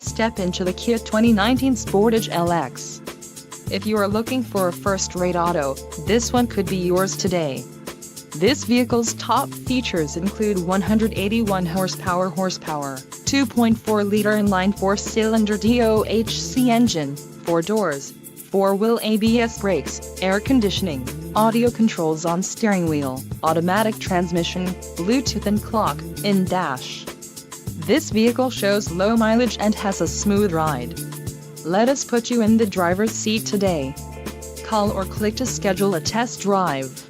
Step into the Kia 2019 Sportage LX. If you are looking for a first-rate auto, this one could be yours today. This vehicle's top features include 181 horsepower, 2.4-liter inline four-cylinder DOHC engine, 4 doors, 4-wheel ABS brakes, air conditioning, audio controls on steering wheel, automatic transmission, Bluetooth and clock-in dash. This vehicle shows low mileage and has a smooth ride. Let us put you in the driver's seat today. Call or click to schedule a test drive.